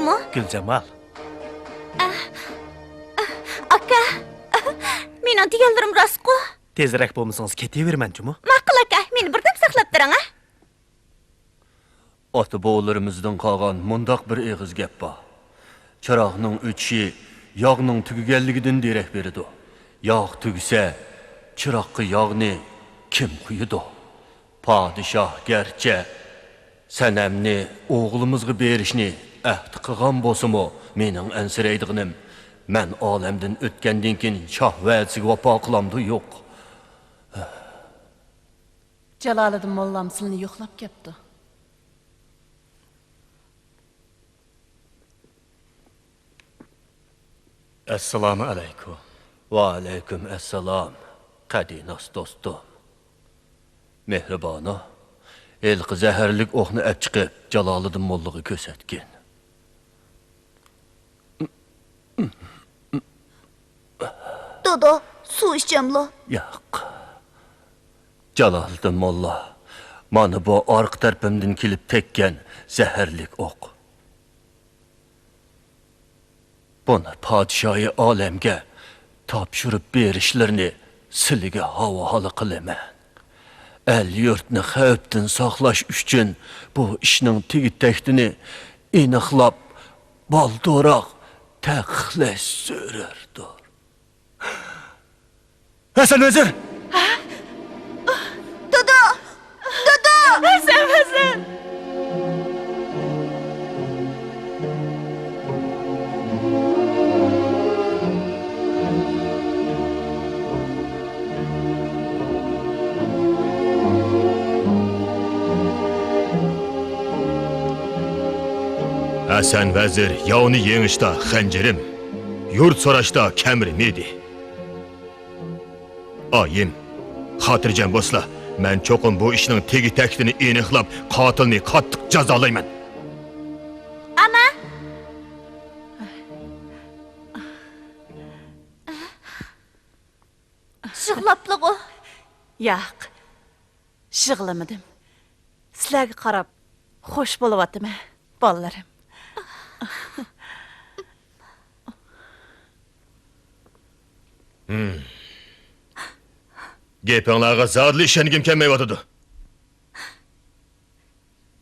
mu? Gülcemal. Aka. Mening deganlarim rostku. Tezroq bo'lmasangiz ketavermanchimi? Ma'qul aka, meni birdam saqlab turing, ha? Ota-bovlarimizdan qolgan mundaq bir eg'iz gap bor. Chiroqning o'chishi yog'ning tugaganligidan derak beradi. Yog' tugsa, chiroqqa yog'ni kim quyidi? Podshoh garchi sanamni o'g'limizga berishni ahd qilgan bo'lsa-mu, mening ansiraydiganim men olamdan o'tgandan keyin shoh va'dasiga vafo qilamdi yo'q. Jaloliddin mollam sizni yo'qlab kelibdi. Assalomu alaykum. Va alaykum assalom. Qadinos do'stim. Mehribona. Elqi zaharlik o'qni olib chiqib, Jaloliddin mollaga ko'rsatgan. Dodo, suv ichjamlo. Yo'q. Jaloliddin molla, mana bu orqa tarafimdan kelib tekkan zaharlik o'q. Buni podshoyi olamga topshirib berishlarini sizlarga havola qilaman. El yurtni xavfdan saqlash uchun bu ishning tegi-taktini aniqlab baldo'roq taqiqlash zarurdir. Hasan vazir! Dodo! Dodo! Hasan! Hasan vazir yovni yengishda xanjirim, yurt so'rashda kamrim edi. Oyim, xotirjam bo'lsizlar. Men cho'qim bu ishning tegi-taktini aniqlab, qotilni qattiq jazolayman. Ama Shig'lablig'i. Yo'q. Shig'lamadim. Sizlarga qarab xush bo'lyaptimi, bolalarim? Gapinglarga zodli ishongim kelmayotdi.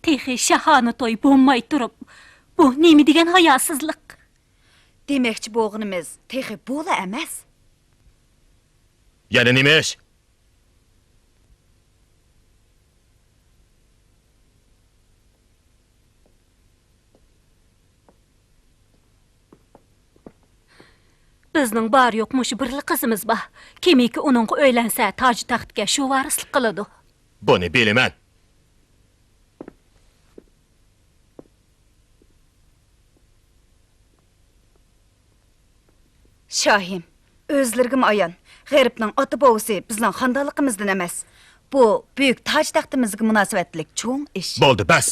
Texi shahoni to'y bo'lmay turib, bu nima degan hayosizlik? Demakchi bo'g'inimiz texi bo'la emas. Yana nima ish? Bizning bor yo'q mush birli qizimiz bor. Kimiki uningga o'ylansa, toj taxtga shu varislik qiladi. Buni bilaman. Shohim, o'zlirgim ayon. G'aribning ota-bovusi bizning xonadonligimizdan emas. Bu buyuk toj taxtimizga munosabatlik cho'ng ish. Bo'ldi, bas.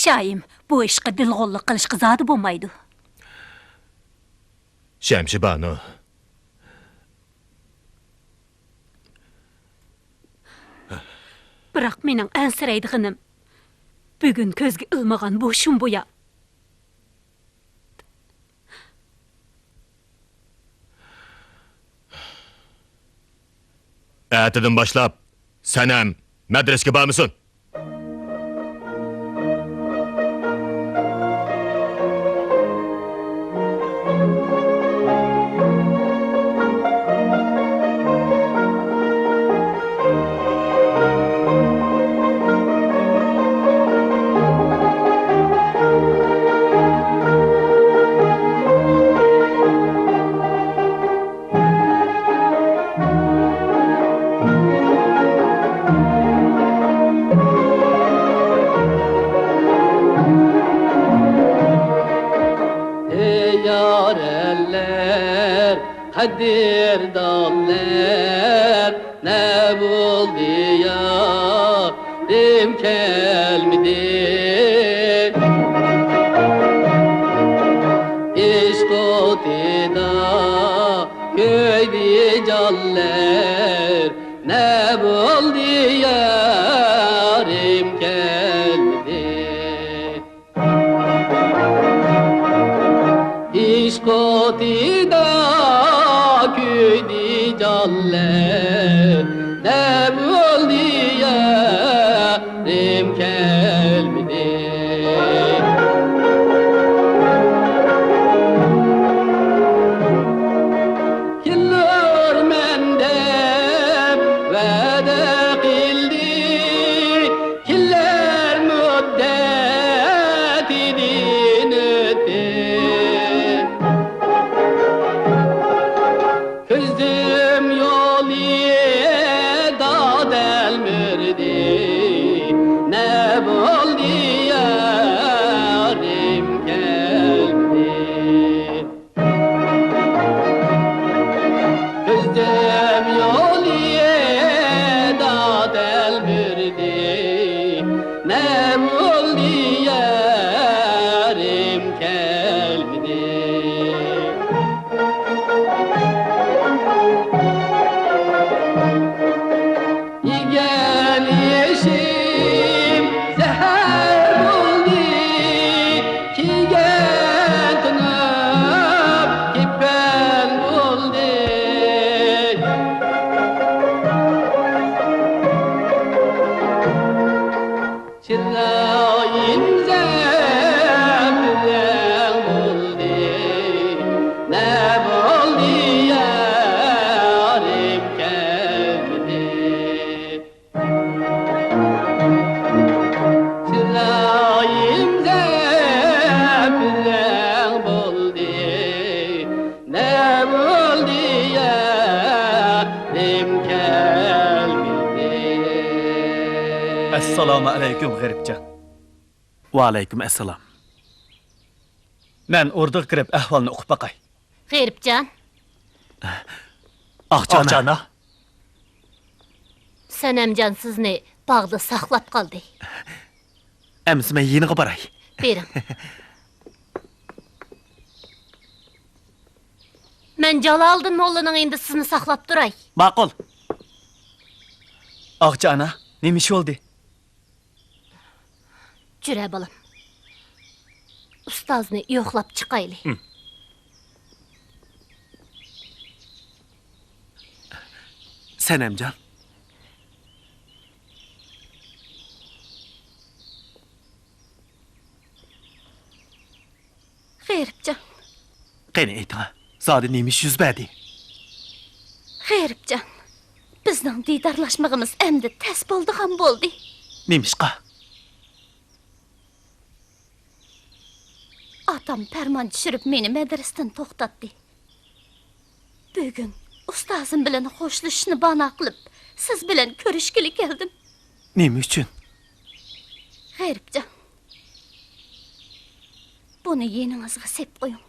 Shoyim, bu ishga dilg'ollik qilishga zodi bo'lmaydi. Shamshibano. Biroq mening ansiraydiganim bugun ko'zga ilmagan bu shumbuya. Ertadan boshlab sanam madrasaga bormisan? Qadrdonlar ne buldu ya dim kelmedi İşkotida köydi canlar ne buldu yarim gelmedi. İş kotida küydü calle, ne buldu yarim gelmedi. Yıllar mendem vədə qildi, yıllar müddət idin ötdi. Közdüm yolu da delmirdi, ne buldu yarim geldi. Közdüm yolu da delmirdi, ne buldu yarim gelmedi. Gelişim zehir buldu, ki gentinip kipen buldu. Çırayın zevren buldu, ne buldu yarim gelmedi. Çırayın zevren buldu, ne buldu yarim gelmedi. Assalomu alaykum g'aribjon. Va alaykum assalom. Men o'rdiq kirib ahvolni o'qib baqay. G'eribjon, Oqjona. Sanamjon sizni bog'da saqlab qoldi. Ems men yeniga boray. Bering. Men Jaloliddin mollaning endi sizni saqlab turay. Ma'qul. Oqjona, nima ish bo'ldi? Jura bolam. Ustozni yo'qlab chiqayli. Sanamjon. G'eribjon, Qani ayting. Zodi nima ish yuz berdi? G'eribjon. Bizning diydarlashmag'imiz endi tas bo'ldi ham bo'ldi. Nima ishqa? Atam farmon tushirib meni madrasadan to'xtatdi. Bugun ustozim bilan xo'shlashishni bana qilib, siz bilan ko'rishgili keldim. Nima uchun? G'eribjon. Buni yeningizga sep qo'ying.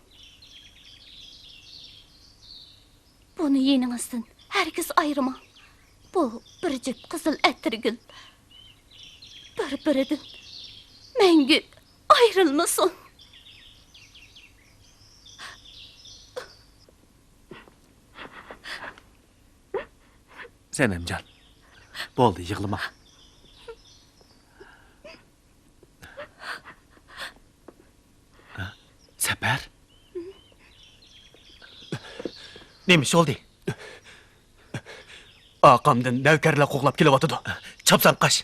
Buni yeningizdan hargiz ayirmang. Bu bir jup qizil atirgul. Bir-biridan mangu ayrilmasin. Sanamjon. Bo'ldi, yig'lama. Sapar. Nima ish oldi? Aqamdan navkarlar qo'g'lab kelyotdi. Chopsan qash.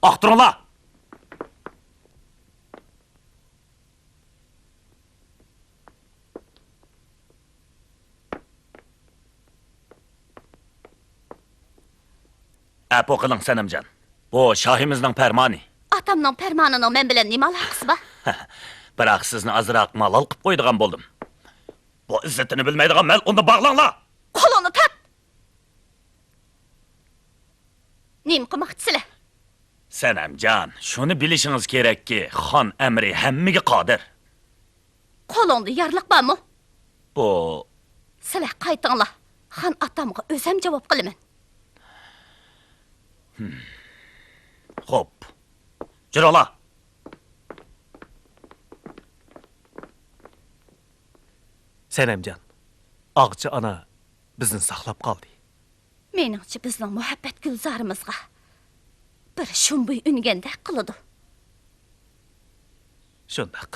Aqtırınlar! Əp oqılın Sanamjon. Bu şahimizning fermanı. Atamning fermanini men bilan nima aloqasi bor? Biroq sizni azroq malol qilib qo'ydigan bo'ldim. Bu izzatini bilmaydigan mal unda bog'langlar. Qo'lini tat. Nima qilmoqchisizlar? Sanamjon, shuni bilishingiz kerakki, xon amri hammaga qodir. Qo'lingda yorliq bormi? Bu Sizlar qaytinglar. Xon atamga o'zim javob qilaman. xo'p. Jirola. Sanamjon, og'chi ona bizni saqlab qoldi. Meningcha bizning muhabbat gulzorimizga bir shumbuy unganda qiladi. Shundoq.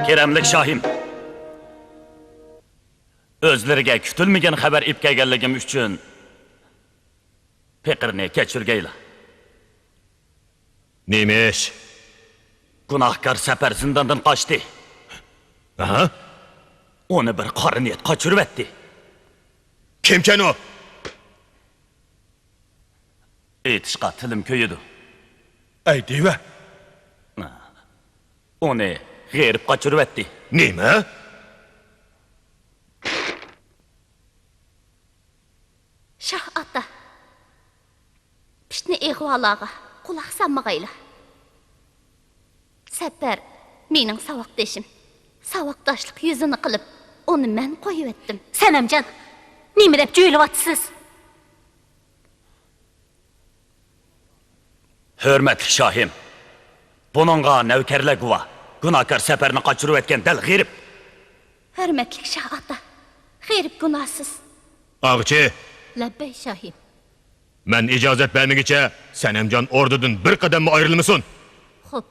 Keremlik Şahim. Özleriga kutilmagan xabar ip kelganligim uchun Pekirni kechirgaylar. Neymiş? Gunohkor Sapar zindondan qochdi. Aha. Uni bir qora niyat qochirib etdi. Kimken o? Aytishqa tilim ko'yidi. Ay diva. Uni g'erib qochirib etdi. Neyme? Shoh ota. Pishni ehvolaga quloq solmag'aylar. Sapar mening saboqdeshim. Saboqdoshlik yuzini qilib, uni men qo'yib etdim. Sanamjon, nima deb jo'ylayapsiz? Hürmetli Şahim. Bununla navkarlar guvoh. Gunohkor Saparni qochirib etgan dal g'erib. Hurmatli shoh ota. G'erib gunohsiz. Ağçı, Labbay shohim. ben icazet vermegiçe Senemcan ordudan bir kadem mi ayrılmışsın? Xo'p.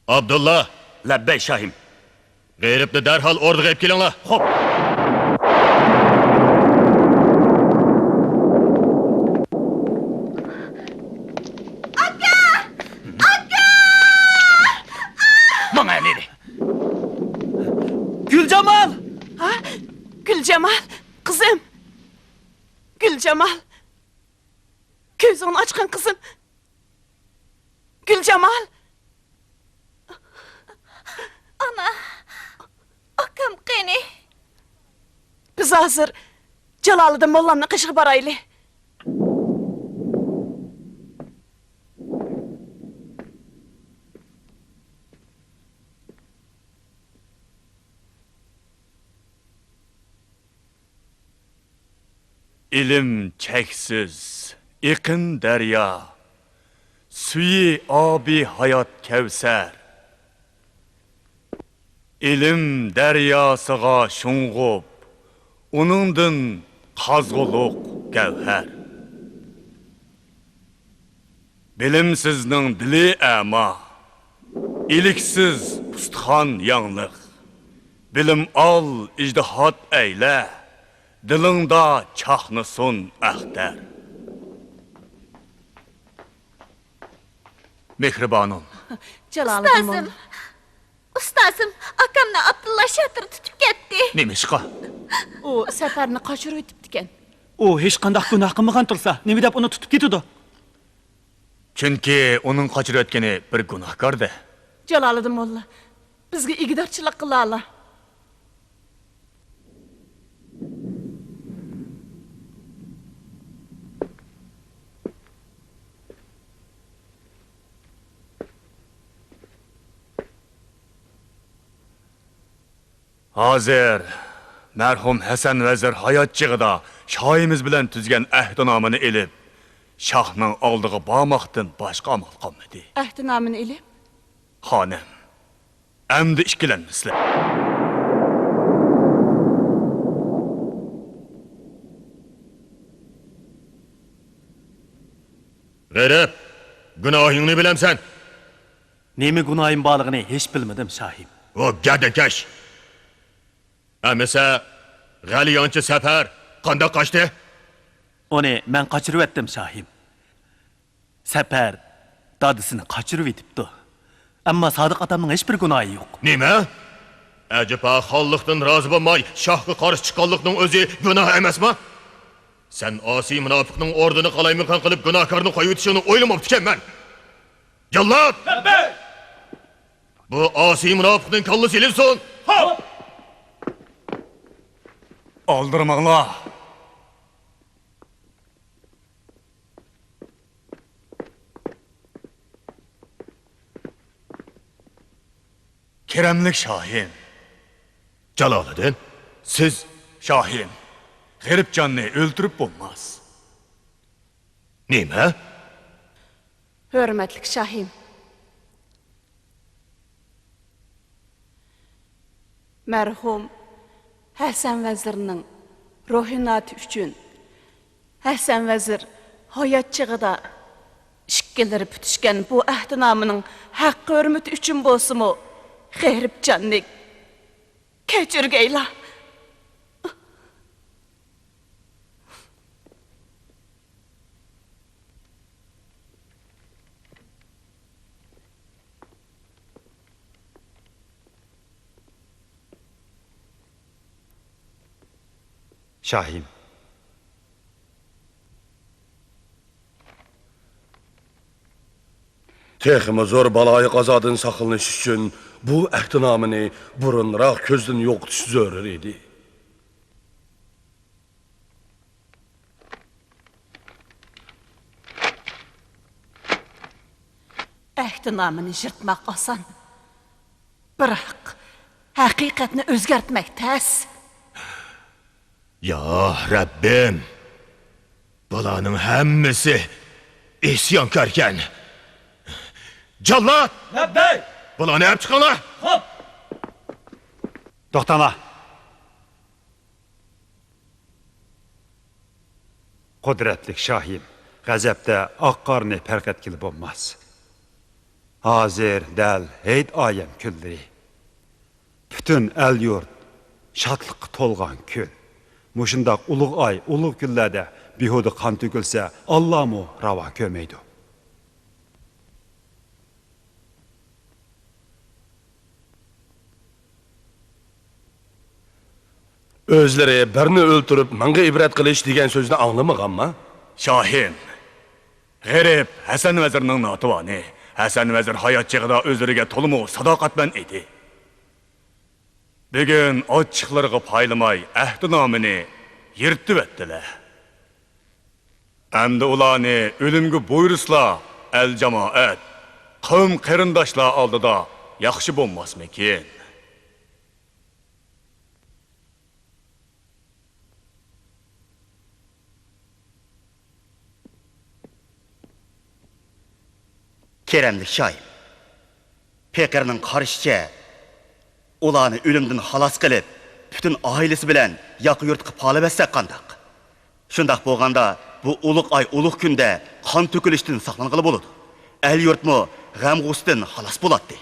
Abdullah, Labbay Şahim. gayripli derhal orduga ep kelinla. Hop. Bana ne? Gülcemal! Ha? Gülcemal, kızım. Gülcemal. Gözünü açkın kızım. Gülcemal. Ana, akam qani. Biz hazır Celalı'da mollamla kışık baraylı. İlim çeksiz, iqin derya, suyi abi hayat kevser. İlim deryasıga şunğup, onundan qazgılık gevher. Bilimsizning dili ama, iliksiz pustixan yanlıq. Bilim al, ijdihat eyle, dilingda çaxnısun ahtar. Mehribanım, Jaloliddin Ustazım. molla. Ustazım, akamni Abdulla Shatır tutib ketdi. Nemişqa? O safarni qochirib o'tibdikan. U hech qanday gunoh qilmagan tursa, nima deb uni tutib ketadi? chunki uning qochirayotgani bir gunohkorda. Jaloliddin molla, bizga igidorchilik qila ola. Hozir marhum Hasan vazir hayot chig'ida shoyimiz bilan tuzgan ahdnomani elib, shohning oldiga bormoqdan boshqa amal qolmadi. Ahdinomini ilib, Xonim, endi ikkilanmaslar. G'arib, gunohingni bilamsan. Nima gunohim borligini hech bilmadim, shohim. O gadakash. Amasa G'aliyonchi safar qanday qochdi? Uni men qochirib etdim, shohim. Safar dadisini qochirib etibdi. Ammo Sodiq otamning hech bir gunohi yo'q. Nima? Ajaba xonliqdan rozi bo'lmay shohga qarshi chiqqanlikning o'zi gunoh emasmi? Sen osiy munofiqning o'rnini qalaymiqon qilib gunohkorni qo'yib o'tishini o'ylamabdikanman. Jallod! Bu osiy munofiqning kallasi ilinsin. Aldırmaqlar. Keremlik Şahin. Jaloliddin, Siz Şahin. G'aribjonni o'ltirib bo'lmas. nima? hurmatli shohim. Marhum Hasan vazirning ruhinati uchun Hasan vazir hayot chig'ida ishkilari putishgan bu ahdinomining haqqi hurmati uchun bo'lsa-mu, g'aribjonlik kechirgaylar. Şahim. Texmi zo'r baloyi qazodan saqlanish uchun bu ahdinomini burunroq ko'zdan yo'qotish zarur edi. Ahdinomini yirtmoq oson. Biroq haqiqatni o'zgartmak tez. Ya Rabbim. Bularning hammasi isyonkorkan. Jallod! Labbay! Bularni olib chiqinglar. To'xtanglar. Qudratli shohim, g'azabda oq qorni farq etgili bo'lmas. Hozir dal hayit oyam kunlari. Butun el yurt shodlikqa to'lgan kun. Mushundoq ulug' oy, ulug' kunlarda behuda qon to'kilsa, Allohmu ravo ko'rmaydi. O'zlari birini o'ltirib, menga ibrat qilish degan so'zni anglamaganmi? Şahin. G'arib Hasan vazirning notivoni. Hasan vazir hayot chig'ida o'zlariga to'liq sadoqat bilan edi. Bugun ochiqlarga paylamay ahdinomini yirtib etdilar. Endi ularni o'limga buyurslar, el jamoat, qavm qarindoshlar oldida yaxshi bo'lmasmikin? Keremlik Şahim. Pekir'nin qarışça ularni ölümden halas qilib, bütün ailesi bilen yaqı yurtqa palib etsak qandaq. Şundaq bolğanda bu uluq ay uluq künde qan tökülüşdən saqlanğılı boludu. El yurtmu g'am-g'usdan halas bolatdi.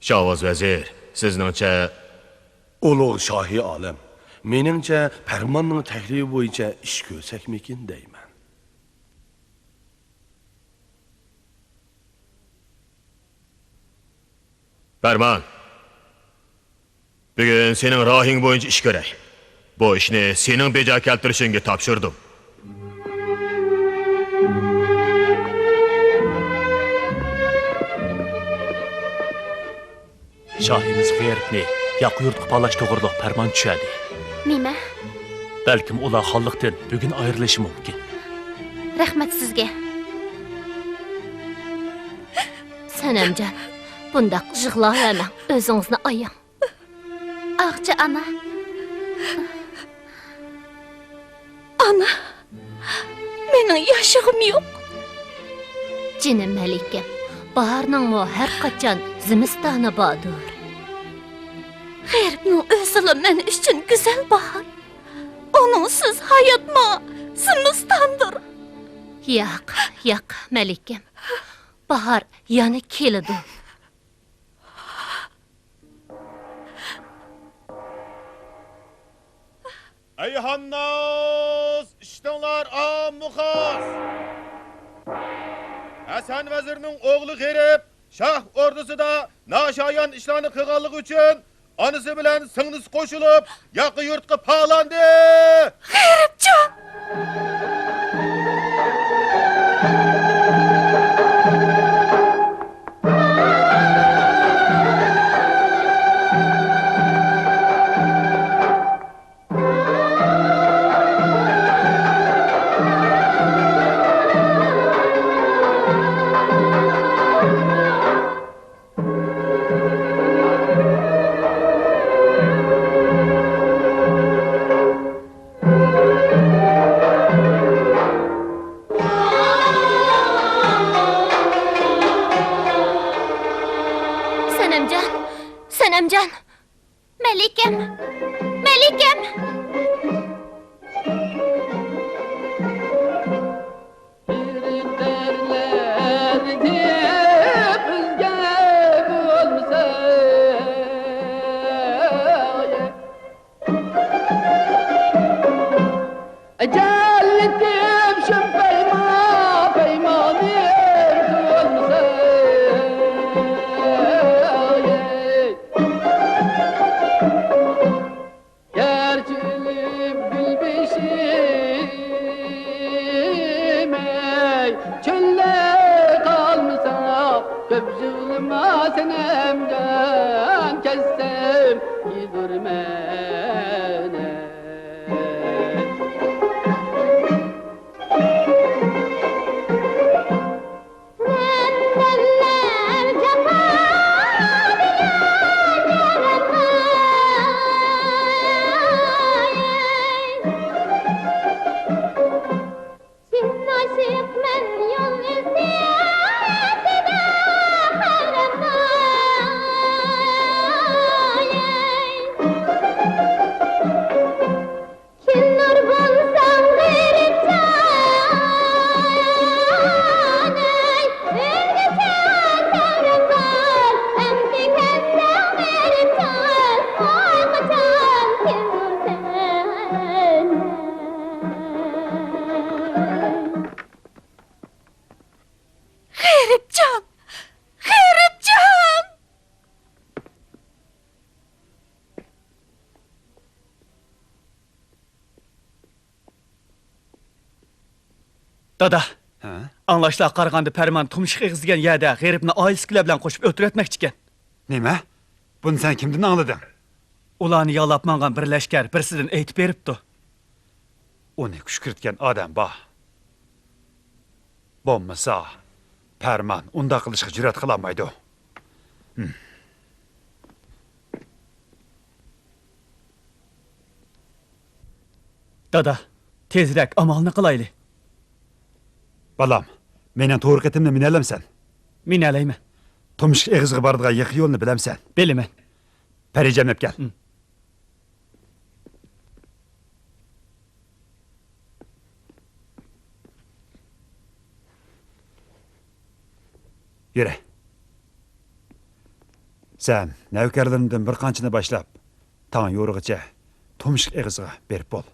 Şahbaz vəzir, sizningcha Ulug' shohi olim. Meningcha farmonning taklifi bo'yicha ish ko'rsakmikin deyman. Ferman. Bugün senin rahing boyunca iş görey. Bu işni senin beja keltirishingga topshirdim. Şahimiz g'eyribni yaqı yurtqa palash to'g'riliq farmon tushadi. Nima? Balkim ular xonliqdan bugun ayrilishi mumkin. Rahmat sizga. Sanamjon, bundaq yig'lamang, o'zingizni oying. Ağca ana. Ana. Mening yashig'im yo'q. Jinim Malikim, baharning mo har qachon zimistoni bordir. G'erbning o'zila men uchun go'zal bahor. Onunsiz hayotmo zimistondir. Yo'q, Malikim. Bahar yana keladi. Ey Hannas, iştinlar amukas. Hasan vezirinin oğlu G'erib, Şah ordusida naşayan işlerini qilganligi uchun onasi bilan singlisi qo'shilib, yaqi yurtqa paalandi. G'eribjon! Sanamjon, Malikim, Malikim. Dada, anlaşla qarğandı Pərman tumşıq eğizdigen yerdə g'eribni ailesikiler bilan qo'shib o'tirətməkçi ekan. Nima? Buni sen kimdan anladın? Ularni yalab mangan bir lashkar birsidan aytib beribdi. Onu küşkürtgen adam bah. Bo'lmasa, Pərman unda qilishga jur'at qilolmaydi. Dada, tezroq amalni qilayli. Balam, menen to'g'ri ketimni minalamsan. Minələymi? Tumshq eg'izga boradigan yiqi yo'lni bilamsan. Bilimən. Parijamlab kel. Yürü. Sen navkarlarından bir qanchani boshlab, tong yo'rig'icha tumshq eg'izga berib bo'l.